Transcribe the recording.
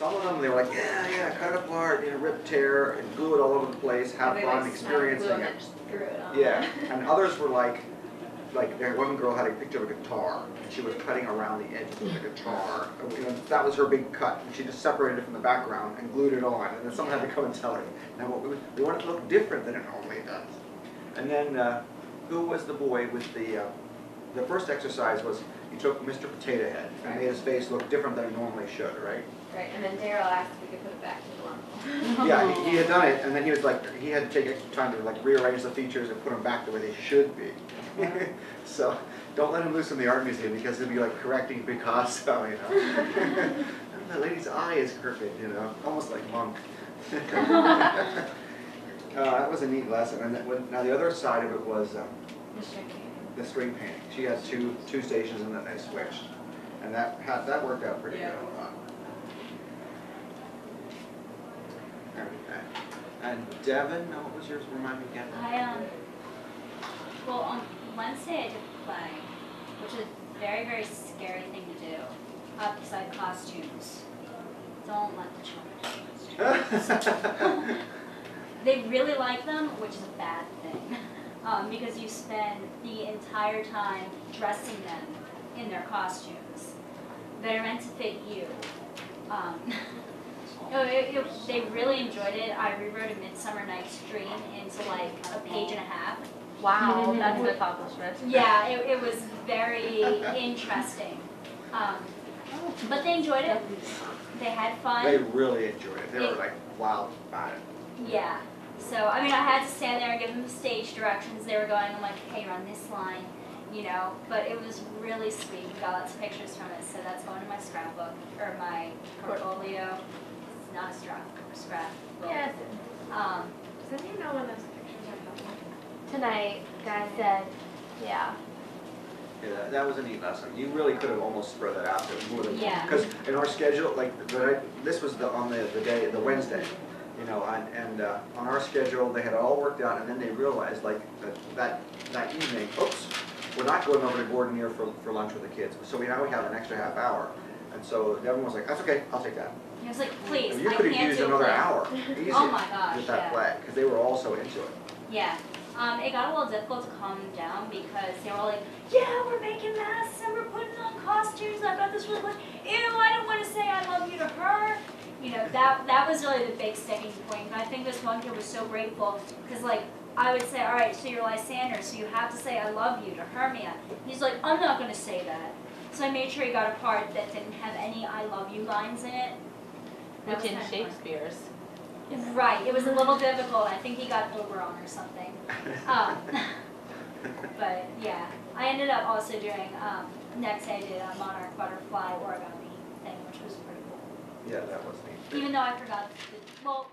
Some of them, they were like, yeah, cut it apart, rip, tear, and glue it all over the place, have fun experiencing it. Yeah, and others were like there one girl had a picture of a guitar, and she was cutting around the edges of the guitar. That was her big cut, and she just separated it from the background and glued it on, and then someone had to come and tell her, now we want it to look different than it normally does. And then, who was the boy with the first exercise was, you took Mr. Potato Head and made his face look different than it normally should, right? Right, and then Daryl asked if we could put it back to normal. Yeah, he had done it, and then he was like, he had to take extra time to rearrange the features and put them back the way they should be. So don't let him loose in the art museum because he'll be like correcting Picasso, The lady's eye is crooked, almost like Monk. That was a neat lesson. And now the other side of it was the string painting. She had two stations and then they switched, and that worked out pretty good. Okay. And Devin, what was yours? Remind me again. Well, on Wednesday I did play, which is a very, very scary thing to do. Because I had costumes. Don't let the children do costumes. They really like them, which is a bad thing. Because you spend the entire time dressing them in their costumes that are meant to fit you. They really enjoyed it. I rewrote A Midsummer Night's Dream into like a page and a half. Wow, that's an accomplishment. Yeah, it was very interesting. But they enjoyed it. They had fun. They really enjoyed it. They were like wild about it. Yeah. So, I mean, I had to stand there and give them stage directions. They were going, I'm like, hey, run this line, But it was really sweet. We got lots of pictures from it, so that's going in my scrapbook, or my portfolio. It's not a scrap. Yes. Does anyone know when those pictures are coming? Tonight, guy said, yeah. Yeah, that was a neat lesson. You really could have almost spread that out there more than because in our schedule, this was on the Wednesday, and on our schedule they had it all worked out, and then they realized that evening, oops, we're not going over to Gordon here for lunch with the kids, so now we have an extra half hour, and so Devin was like, that's okay, I'll take that. He was like, please, You could have used another hour easy oh my gosh, with that play because they were all so into it. Yeah. It got a little difficult to calm them down because they were all like, yeah, we're making masks and we're putting on costumes. I've got this really much. Ew, I don't want to say I love you to her. That was really the big sticking point. And I think this one kid was so grateful because, I would say, all right, so you're Lysander, so you have to say I love you to Hermia. He's like, I'm not going to say that. So I made sure he got a part that didn't have any I love you lines in it. Which in Shakespeare's. Right, it was a little difficult. I think he got Oberon or something. But yeah, I ended up also doing, next day I did a monarch butterfly origami thing, which was pretty cool. Yeah, that was neat. Even though I forgot, well,